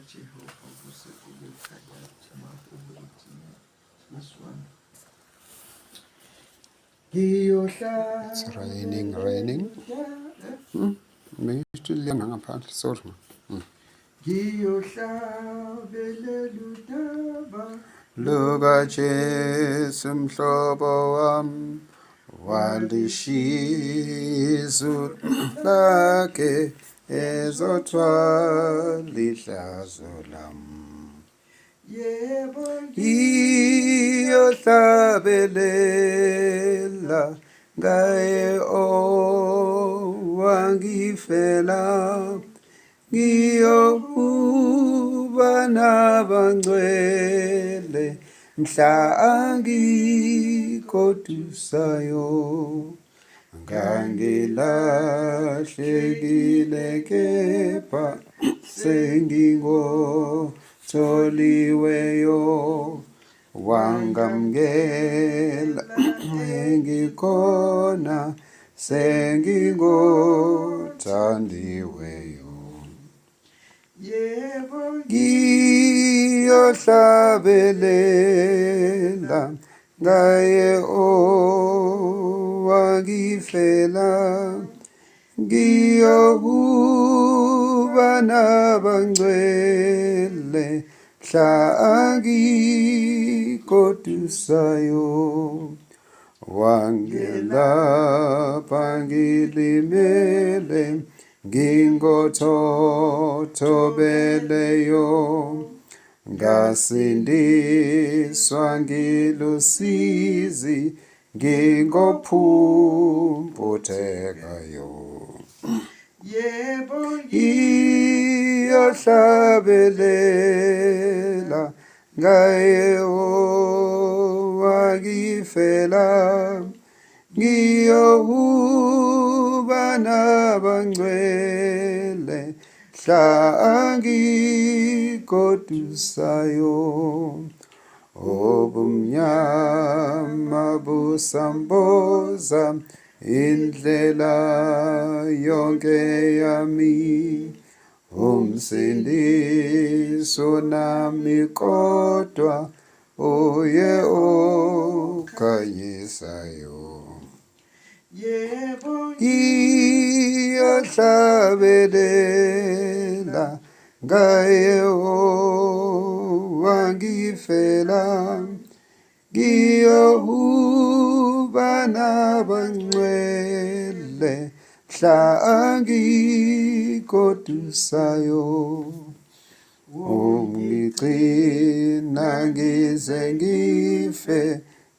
kaJehova kuze kube phakade. Makubuthina Yesu wami. It's raining. Ngiyishilena ngaphandle, sorry. Ngiyohlabelela udaba Luka Jesu mhlobo wami, walishizu lakhe ezothwala ihlazo lami. yebo Ngiyohlabelela ngaye owangifela, ngiyokuba nabangcwele mhla angikodusayo. Ngangilahlekile kepha sengingotholiweyo, wangamukela engikhona sengingothandiweyo. yebo Ngiyohlabelela ngaye owangifela, ngiyokuba nabangcwele mhla angikodusayo. Wangelapha ngilimele ngingothothobeleyo, ngasindiswa ngilusizi ngingophumputekayo. yebo Ngiyohlabelela ngaye owangifela, ngiyokuba nabangcwele mhla angikodusayo. Obumnyama busamboza indlela yonke yami, umsindiso nami kodwa uye okhanyisayo. yebo Ngiyohlabelela ngaye owangifela, ngiyokuba nabangcwele mhla angikodusayo. Ungigcina ngize ngife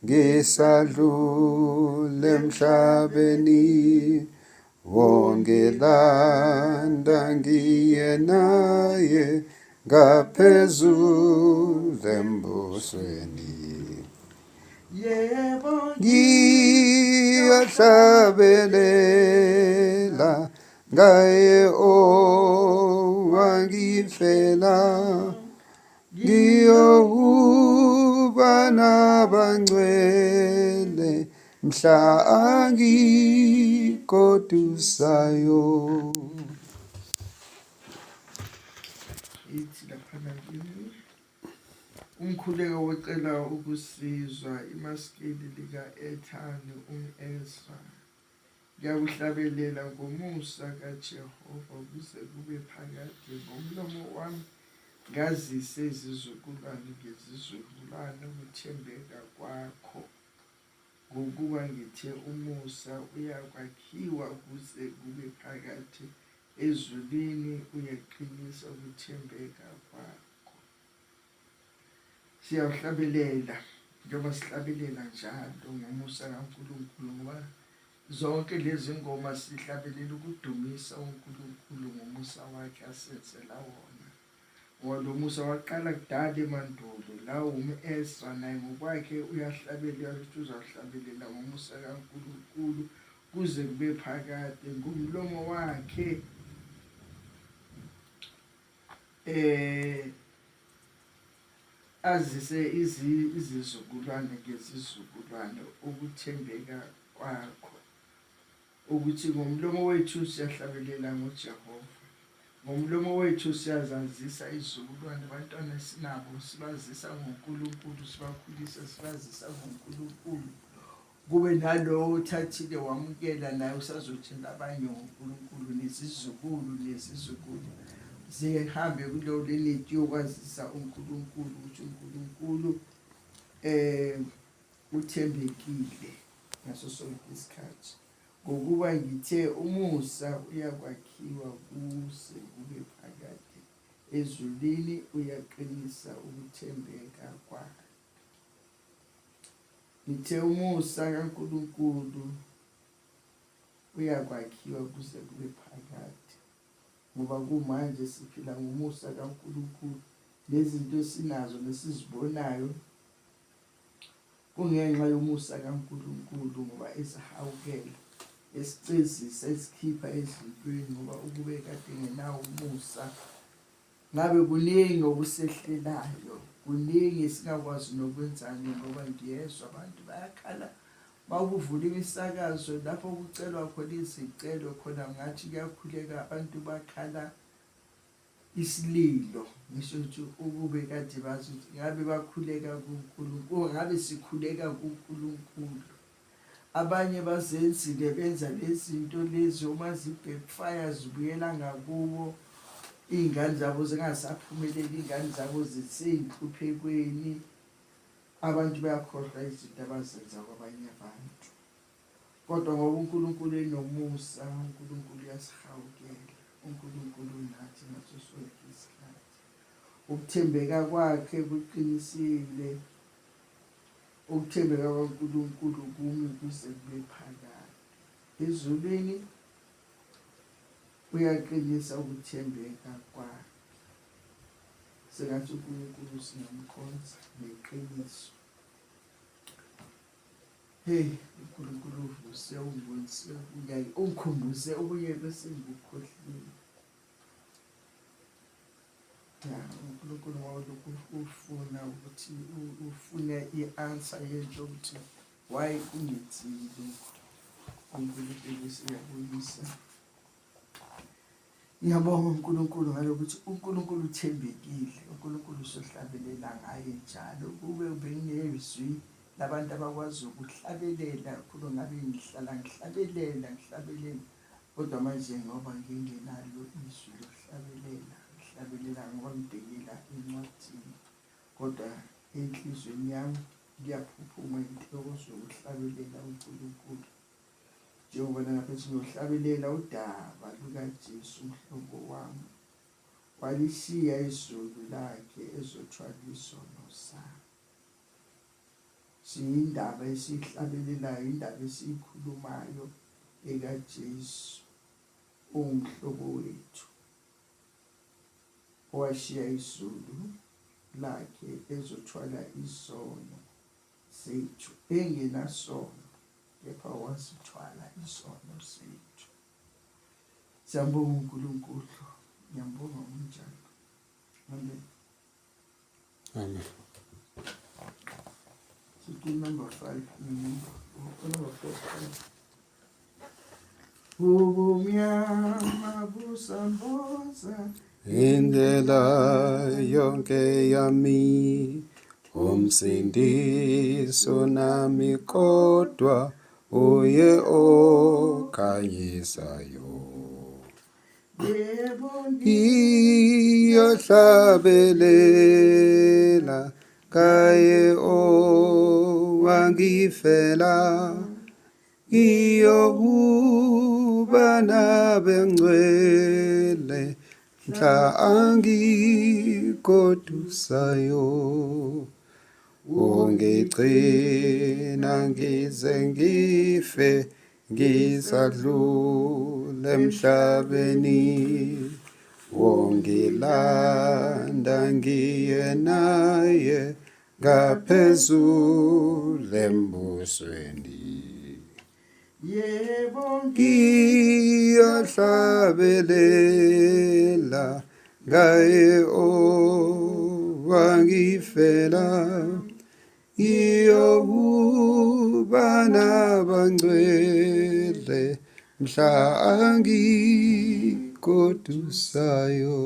ngisadlule emhlabeni, wongelanda ngiye naye ngaphezulu embusweni. yebo Ngiyohlabelela ngaye owangifela, ngiyokuba nabangcwele mhla angikodusayo. ithi laphana kimi umkhuleko wocela ukusizwa imaskeli lika-Ethani Ezra. Ngiyakuhlabelela ngomusa kaJehova kuze kube phakade. Ngomlomo wami ngazise izizukulwane ngezizukulwane ukuthembeka kwakho, ngokuba ngithe umusa uyakwakhiwa kuze kube phakade. Ezulwini uyaqinisa ukuthembeka kwakho. Siyawuhlabelela njengoba sihlabelela njalo ngomusa kaNkulunkulu, ngoba zonke lezi ngoma sihlabelela ukudumisa uNkulunkulu ngomusa wakhe asenzela wona. Ngoba lo musa waqala kudala emandulo. Lawo Ezra naye ngokwakhe uyahlabelela, ukuthi uzawuhlabelela ngomusa kaNkulunkulu kuze kube phakade. Ngomlomo wakhe azise izizukulwane ngezizukulwane ukuthembeka kwakho, ukuthi ngomlomo wethu siyahlabelela ngoJehova, ngomlomo wethu siyazazisa izizukulwane abantwana esinabo sibazisa ngoNkulunkulu sibakhulisa sibazisa ngoNkulunkulu kube nalowo uthathile wamukela naye usazotshela abanye ngoNkulunkulu nezizukulu zihambe kuleyo lenithi yokwazisa uNkulunkulu ukuthi uNkulunkulu uthembekile ngaso sonke isikhathi. Ngokuba ngithe umusa uyakwakhiwa kuse kube phakade ezulwini uyaqinisa ukuthembeka kwakhe. Ngithe umusa kaNkulunkulu uyakwakhiwa kuze kube phakade ngoba kumanje siphila ngomusa kaNkulunkulu lezinto esinazo lesizibonayo kungenxa yomusa kaNkulunkulu ngoba esihawukela esicezisa esikhipha ezintweni ngoba ukube kade ngenawo umusa ngabe kuningi okusehlelayo kuningi esingakwazi nokwenzani ngoba ngiyezwa abantu bayakhala bakuvula imisakazo lapho kucelwa khona izicelo khona ngathi kuyakhuleka abantu bakhala isililo ngisho nje ukube kade bazi ukuthi ngabe bakhuleka kuNkulunkulu ngabe sikhuleka kuNkulunkulu. Abanye bazenzile benza lezinto lezi uma zibackfire zibuyela ngakubo iy'ngane zabo zingasaphumeleli iy'ngane zabo zisey'nhluphekweni abantu bayakhohlwa izinto abazenza kwabanye abantu kodwa ngoba uNkulunkulu enomusa uNkulunkulu uyasihawukela uNkulunkulu nathi ngaso sonke isikhathi ukuthembeka kwakhe kuqinisile ukuthembeka kwaNkulunkulu kumi kuze kube phakade ezulwini uyaqinisa ukuthembeka kwakhe sengathi uNkulunkulu singamkhonza neqiniso. Hey uNkulunkulu uvuse ungibonise ungikhumbuze okunye bese ngikukhohlile. uNkulunkulu walokhu ufuna ukuthi ufune i-answer yento ukuthi why ungithini lokho. uNkulunkulu siyabuyisa. Ngiyabonga uNkulunkulu ngalokuthi uNkulunkulu uthembekile uNkulunkulu usohlabelela ngaye njalo kube ubengezwi labantu abakwazi ukuhlabelela khulu ngabe ngihlala ngihlabelela kodwa manje ngoba ngingenalo izwi lokuhlabelela ngoba ngibhekela encwadini kodwa enhlizweni yami ngiyaphuphuma intokozo yokuhlabelela uNkulunkulu njengoba naphezu nohlabelela udaba lukaJesu umhlobo wami walishiya izulu lakhe ezothwala isono sami. Siyindaba esihlabelelayo indaba esiyikhulumayo ekaJesu umhlobo wethu owashiya izulu lakhe ezothwala isono sethu engenasono kepha wasithwala isono sethu. Siyambonga uNkulunkulu ngiyambonga unjalo. Amen. Amen. Number 5 number 4 ubumnyama busamboza Indlela yonke yami umsindiso nami kodwa uye okhanyisayo. Iyohlabelela kaye owangifela iyobana bengcwele mhla angikodusayo. Ungigcina ngize ngife ngisadlule emhlabeni wongilanda ngiye naye ngaphezulu embusweni. yebo Ngiyohlabelela ngaye owangifela iyobana bangcwele mhla kotusayo.